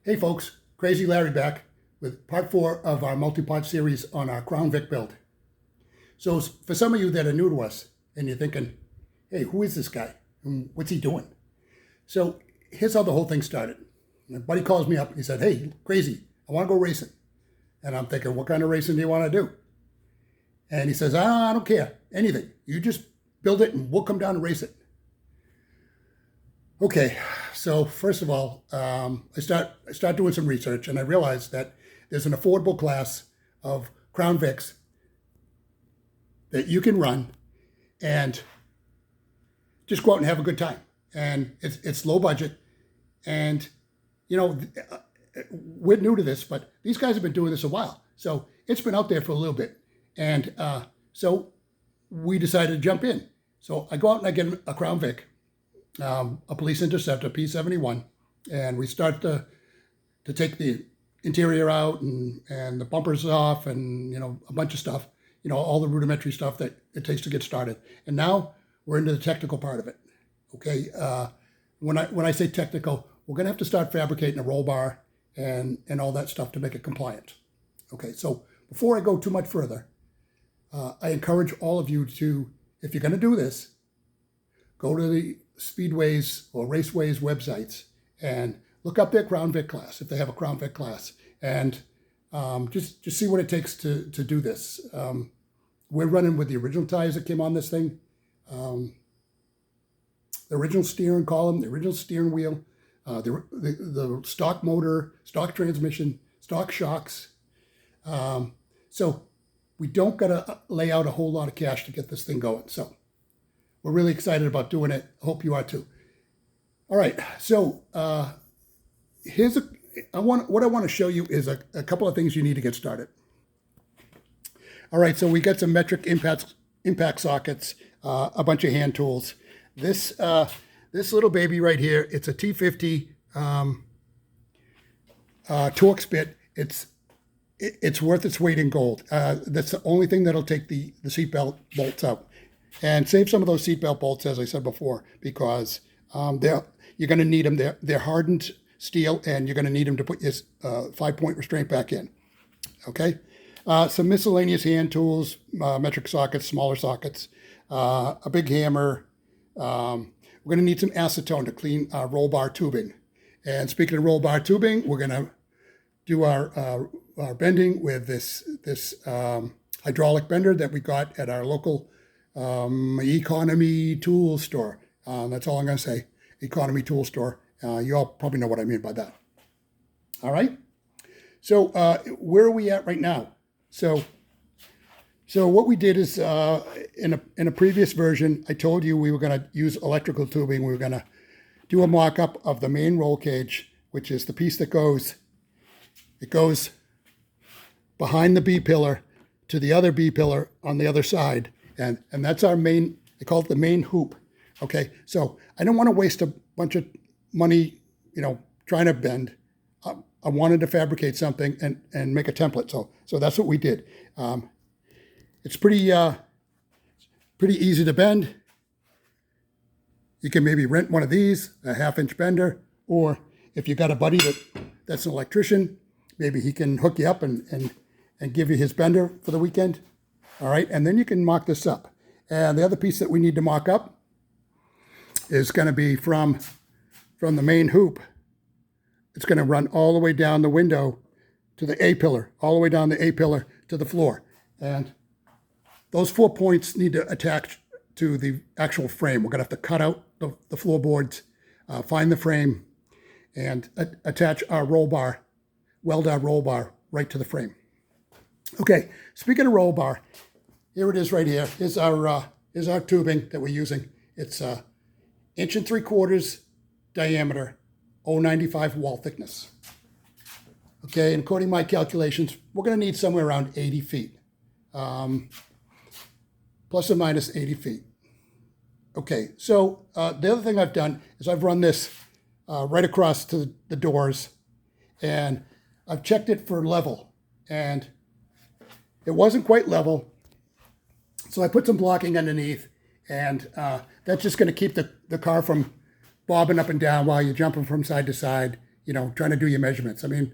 Hey folks, Crazy Larry back with part 4 of our multi-part series on our Crown Vic build. So for some of you that are new to us and you're thinking, hey, who is this guy and what's he doing? So here's how the whole thing started. My buddy calls me up and he said, hey, Crazy, I want to go racing. And I'm thinking, what kind of racing do you want to do? And he says, I don't care, anything. You just build it and we'll come down and race it. Okay, so first of all, I start doing some research and I realized that there's an affordable class of Crown Vics that you can run and just go out and have a good time. And it's low budget. And, you know, we're new to this, but these guys have been doing this a while. So it's been out there for a little bit. And so we decided to jump in. So I go out and I get a Crown Vic. A police interceptor, P71, and we start to take the interior out and the bumpers off and, you know, a bunch of stuff, you know, all the rudimentary stuff that it takes to get started. And now we're into the technical part of it. Okay, when I say technical, we're going to have to start fabricating a roll bar and all that stuff to make it compliant. Okay, so before I go too much further, I encourage all of you to, if you're going to do this, go to the Speedways or Raceways websites and look up their Crown Vic class if they have a Crown Vic class, and just see what it takes to do this. We're running with the original tires that came on this thing, the original steering column, the original steering wheel, the stock motor, stock transmission, stock shocks. So we don't got to lay out a whole lot of cash to get this thing going. So we're really excited about doing it. I hope you are too. All right, so what I want to show you is a couple of things you need to get started. All right, so we got some metric impact sockets, a bunch of hand tools. This little baby right here, it's a T50 Torx bit. It's worth its weight in gold. That's the only thing that'll take the seatbelt bolts out. And save some of those seatbelt bolts, as I said before, because you're going to need them. They're hardened steel, and you're going to need them to put your 5-point restraint back in. Okay? Some miscellaneous hand tools, metric sockets, smaller sockets, a big hammer. We're going to need some acetone to clean our roll bar tubing. And speaking of roll bar tubing, we're going to do our bending with this hydraulic bender that we got at our local economy tool store. That's all I'm going to say. Economy tool store. You all probably know what I mean by that. All right. So where are we at right now? So what we did is in a previous version, I told you we were going to use electrical tubing. We were going to do a mock-up of the main roll cage, which is the piece that goes behind the B pillar to the other B pillar on the other side. And that's our main, they call it the main hoop. Okay, so I don't want to waste a bunch of money, you know, trying to bend. I wanted to fabricate something and make a template. So that's what we did. It's pretty easy to bend. You can maybe rent one of these, a 1/2-inch bender, or if you got a buddy that's an electrician, maybe he can hook you up and give you his bender for the weekend. All right, and then you can mock this up. And the other piece that we need to mock up is going to be from the main hoop. It's going to run all the way down the window to the A pillar, all the way down the A pillar to the floor. And those 4 points need to attach to the actual frame. We're going to have to cut out the floorboards, find the frame, and attach our roll bar, weld our roll bar right to the frame. Okay, speaking of roll bar, here it is right here. Here's our tubing that we're using. It's 1 3/4 inch diameter, 0.95 wall thickness. Okay, and according to my calculations, we're going to need somewhere around 80 feet, plus or minus 80 feet. Okay, so the other thing I've done is I've run this right across to the doors, and I've checked it for level, and it wasn't quite level. So I put some blocking underneath, and that's just going to keep the car from bobbing up and down while you're jumping from side to side. trying to do your measurements. I mean,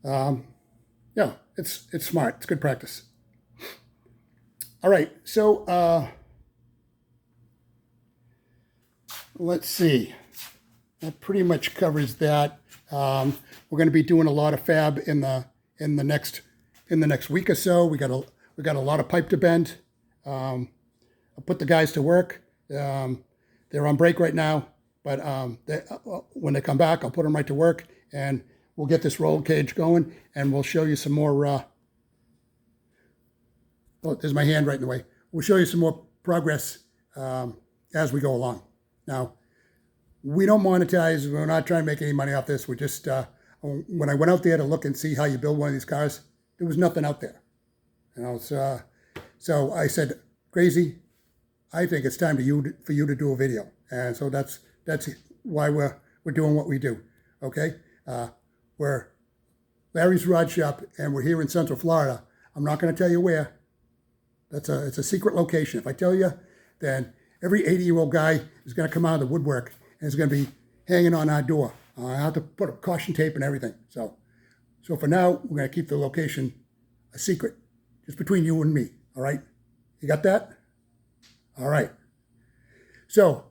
yeah, it's smart. It's good practice. All right, so let's see. That pretty much covers that. We're going to be doing a lot of fab in the next week or so. We got a lot of pipe to bend. I'll put the guys to work. They're on break right now, but when they come back, I'll put them right to work, and we'll get this roll cage going, and we'll show you some more. Oh, there's my hand right in the way. We'll show you some more progress as we go along. Now, we don't monetize. We're not trying to make any money off this. We're just, when I went out there to look and see how you build one of these cars, there was nothing out there. So I said, Krazy, I think it's time for you to do a video. And so that's why we're doing what we do. Okay? We're Larry's Rod Shop, and we're here in Central Florida. I'm not going to tell you where. It's a secret location. If I tell you, then every 80-year-old guy is going to come out of the woodwork and is going to be hanging on our door. I have to put up caution tape and everything. So for now, we're going to keep the location a secret, just between you and me. All right? You got that? All right. So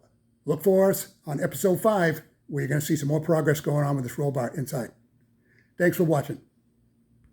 look for us on episode 5, where you're going to see some more progress going on with this roll bar inside. Thanks for watching.